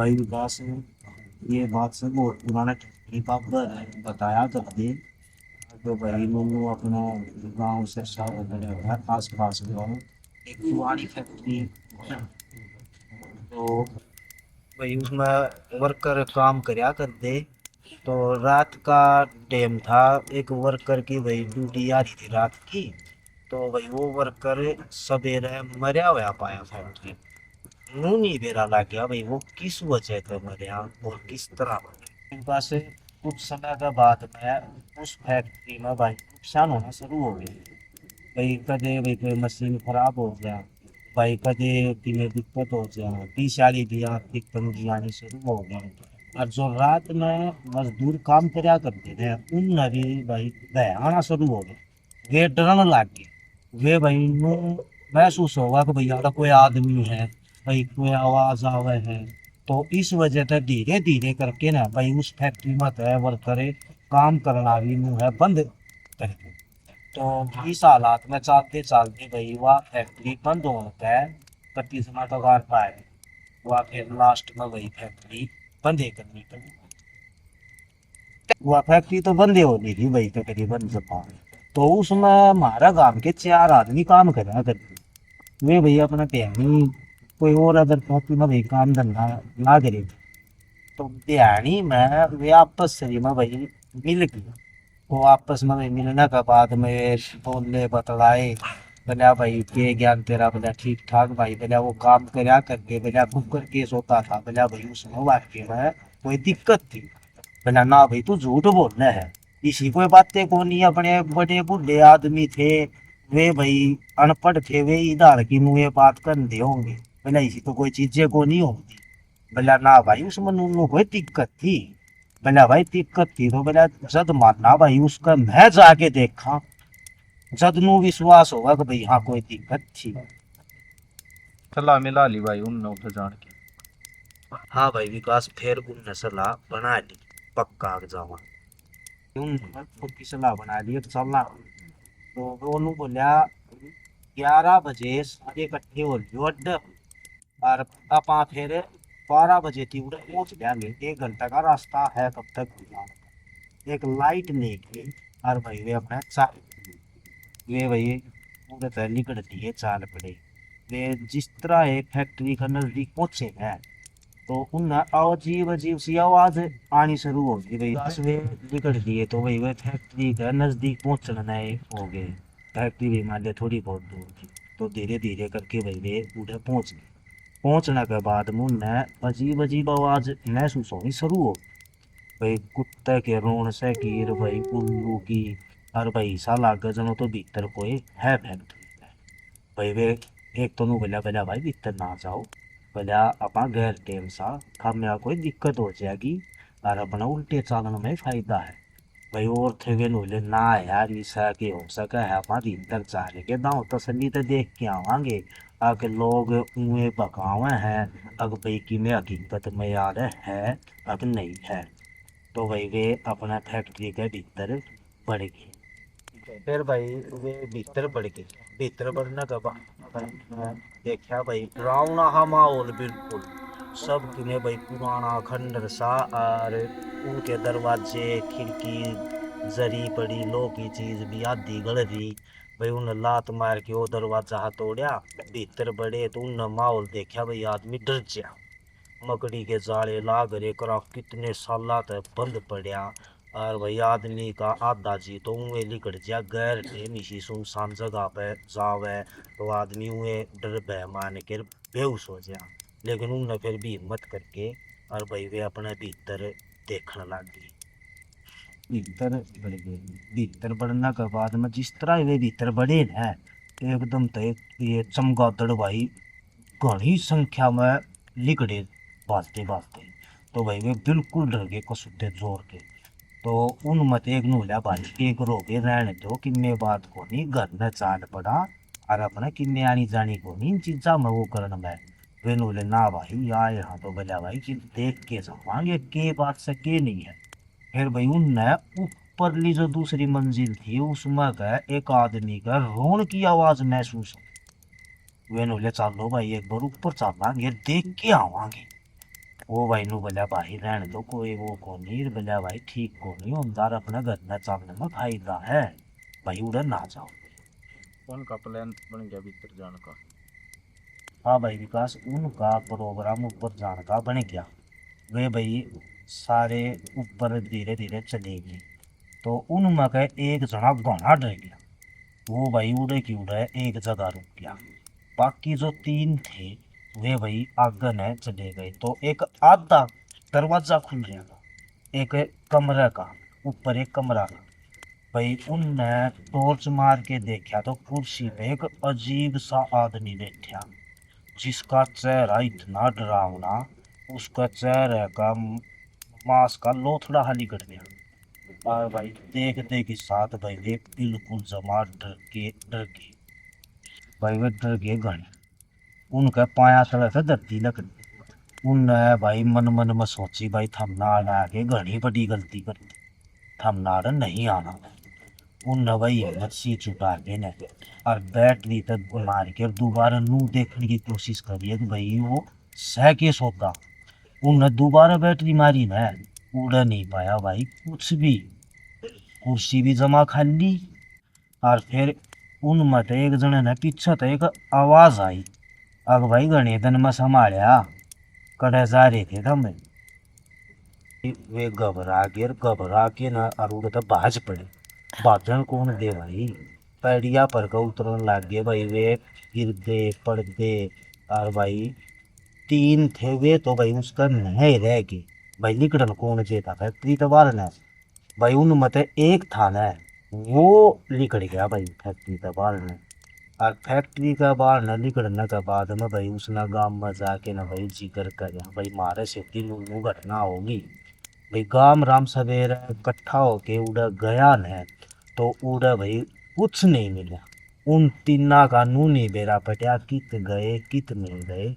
भाई विकास ये बात से बहुत पुराना एक आप बताया करते। तो भाई मैंने अपना गांव से शहर में आस पास गाँव एक पुरानी फैक्ट्री। तो भाई उसमें वर्कर काम करया करते। तो रात का टाइम था। एक वर्कर की भाई ड्यूटी आ रही थी रात की। तो भाई वो वर्कर सवेरे मरा हुआ पाया फैक्ट्री। मुंह नहीं बेरा लग गया भाई वो किस वजह से मरा और किस तरह मरा। इनका से कुछ समय के बाद में उस फैक्ट्री में भाई नुकसान होना शुरू हो गया। भाई कदे भाई कोई मशीन खराब हो गया। भाई कदे किमें दिक्कत हो गया पीछाड़ी भी आर्थिक तंगी आनी शुरू हो गई। और जो रात में मजदूर काम करया करते थे उन भी भाई भय आना शुरू हो गया। वे डरने लग गए। वे भाई नु महसूस होगा कि भाई यार कोई आदमी है। भाई कोई आवाज आवे है। तो इस वजह से धीरे धीरे करके ना भाई उस फैक्ट्री में तो वर्कर काम करना भी नु है बंद कर दिया। तो इस हालात में चलते चलते भाई वह फैक्ट्री बंद होने पे इकतीस में तो गार पाए। वह फिर लास्ट में वही फैक्ट्री बंद ही करनी पड़ी। वह फैक्ट्री तो बंद ही होनी थी भाई तकरीबन जमा। तो उसमें हमारा गांव के चार आदमी काम करा करते। वे भाई अपना प्यानी कोई और अदर फैक्ट्री में भाई काम धंधा ना करे। तो प्यानी में वे आपस से में भाई मिल गए। वो आपस में मिलने के बाद में बोले बतलाए। बोला भाई के ज्ञान तेरा बोला ठीक ठाक भाई बोला वो काम करया करके बोला कुकर केस होता था बोला भाई उसमें वाक्य में कोई दिक्कत थी। बोला ना भाई तू झूठ बोलना है। इसी कोई बातें को नहीं अपने बड़े बूढ़े आदमी थे। वे भाई अनपढ़ थे वे इधर की मुँह बात कर दे होंगे। बोला इसी तो कोई चीजें को नहीं होती। बोला ना भाई उसमें नूनू कोई दिक्कत थी। बोला भाई दिक्कत थी तो बोला जद मानना भाई उसका मैं जाके देखा। जद नू विश्वास होगा कि भाई हाँ कोई दिक्कत थी। सलाह मिला ली भाई उन उठ जान के। हाँ भाई विकास फिर उनने सलाह बना ली। पक्का जावा उन की सलाह बना ली तो चलना। तो दोनों बोलिया 11 बजे सारे इकट्ठे हो लियो अड्डे। और अपा फिर 12 बजे की उधर पहुंच जाएंगे 1 घंटा का रास्ता है कब तक। एक लाइट लेके और भाई वे अपना चाल वे भाई पूरे तरह निकलती है चाल पड़े। वे जिस तरह एक फैक्ट्री का नजदीक पहुंचे हैं। तो उन अजीब अजीब सी आवाज आनी शुरू हो गई भाई बस वे निकल दिए तो भाई वे फैक्ट्री का नजदीक पहुंचना हो गए। फैक्ट्री भी मान लिया थोड़ी बहुत दूर थी। तो धीरे धीरे करके भाई वे उधर पहुंच गए। पहुंचने के बाद मुन्ने अजीब अजीब आवाज महसूस होनी शुरू हो। भाई कुत्ते के रोण से की भाई उल्लू की। और भाई साला गजनों तो भीतर कोई है फैक्ट्री में। भाई वे एक तो नु बोला बोला भाई भीतर ना जाओ। बोला अपना गैर टेम सा हमें कोई दिक्कत हो जाएगी। और अपना उल्टे चालन में फायदा है। भाई और थे वे बोले ना यार ऐसा के हो सका है अपना भीतर चाले के दाओ तसली तो देख के आवांगे। आके लोग उए बकावे हैं। अग भाई की में हकीकत में यार है। अब नहीं है। तो भाई वे अपना फैक्ट्री के भीतर बढ़ गए। फिर भाई वे भीतर बढ़ गए। भीतर बढ़ने के बाद भाई देखा भाई डरावना हा माहौल बिल्कुल। सब किने भाई पुराना खंडर सा। और उनके दरवाजे खिड़की जरी पड़ी लो की चीज भी आधी गल रही। भाई उन लात मार के वो दरवाजा तोड़या। भीतर बड़े तो उन माहौल देखा भाई आदमी डर गया। मकड़ी के जाले लाग रे करा कितने साल तक बंद पड़ा। और भाई आदमी का आधा जी तो उए लिकड़ जा गैर टेम इसी सुनसान जगह पे जावे। तो आदमी उए डर भय मान के बेहोश हो जा। लेकिन उनने फिर भी हिम्मत करके और भाई वे अपने भीतर देखने लग गई। भीतर बढ़ गए। भीतर बढ़ने के बाद में जिस तरह वे भीतर बढ़े ना एकदम तो ये चमगादड़ भाई घनी संख्या में लिकड़े भालते भालते। तो भाई वे बिल्कुल डर गए कसुते जोर के। तो उन मत एक नूल्हा भाई एक रोके रहने दो किन्ने बात को नहीं घर में चाल पड़ा। और अपने किन्ने आनी जानी को नहीं इन चीजा में वो करन में। वे नूल्हे ना भाई आए हाँ तो बोला भाई कि देख के जावांगे के बात से के नहीं है। फिर भाई उनने ऊपरली जो दूसरी मंजिल थी उसमें का एक आदमी का रोन की आवाज महसूस हुई। वे नूल्हे चलो भाई एक बार ऊपर चलांगे देख के आवांगे। वो भाई नु बोला भाई रहने दो कोई वो कोनी बोला भाई ठीक कोनी उमदार अपने घर में चलने में फायदा है भाई उधर ना जाओ। उनका प्लान बन गया भीतर जाने का। हाँ भाई विकास उनका प्रोग्राम ऊपर जाने का बन गया। वे भाई सारे ऊपर धीरे धीरे चले गए तो उनमें का एक जना घना डर गया। वो भाई उड़े की उड़े एक जगह रुक गया। बाकी जो तीन थे वे भाई आगे न चले गए तो एक आधा दरवाजा खुल गया था एक कमरे का ऊपर एक कमरा था। भाई उनने टॉर्च मार के देखा तो कुर्सी पे एक अजीब सा आदमी बैठा जिसका चेहरा इतना डरावना उसका चेहरे का मांस का लोथड़ा हाली कट गया। और भाई देखते के साथ भाई वे बिल्कुल जमा डर के भाई वे डर के गए। उनका पाया तले से धरती लकड़ी। उनने भाई मन मन में सोची भाई थमनाड़ आके घनी बड़ी गलती कर थमनाड़ नहीं आना। उनने भाई हिम्मत सी चुका के ने और बैटरी तक मार के और दोबारा नू देखने की कोशिश करी कि भाई वो सह के सोता। उनने दोबारा बैटरी मारी ना उड़ नहीं पाया भाई कुछ भी। कुर्सी भी जमा खाली और फिर उनमें तो एक जने ने पीछे तो एक आवाज आई। अब भाई घने दिन में संभालिया कड़े जा रहे थे तमें वे घबरा के ना और उड़े तो बाज पड़े। बाजन कौन दे भाई पैड़िया पर का उतरन लग गए भाई वे गिर दे पड़ दे। और भाई तीन थे वे तो भाई उसका नहीं रह गए भाई निकड़न कौन देता फैक्ट्री तो बाहर ने भाई उन मत एक था ना वो निकल गया भाई फैक्ट्री का बाहर ने। और फैक्ट्री का बाहर न निकलने के बाद में भाई उसने गांव में जाके ना भाई जिक्र कर भाई मारे से तीन घटना होगी। भाई गांव राम सवेरे इकट्ठा होके उड़ा गया न तो उड़ा भाई कुछ नहीं मिला। उन तीना का नू नहीं बेरा पटिया कित गए कित नहीं गए।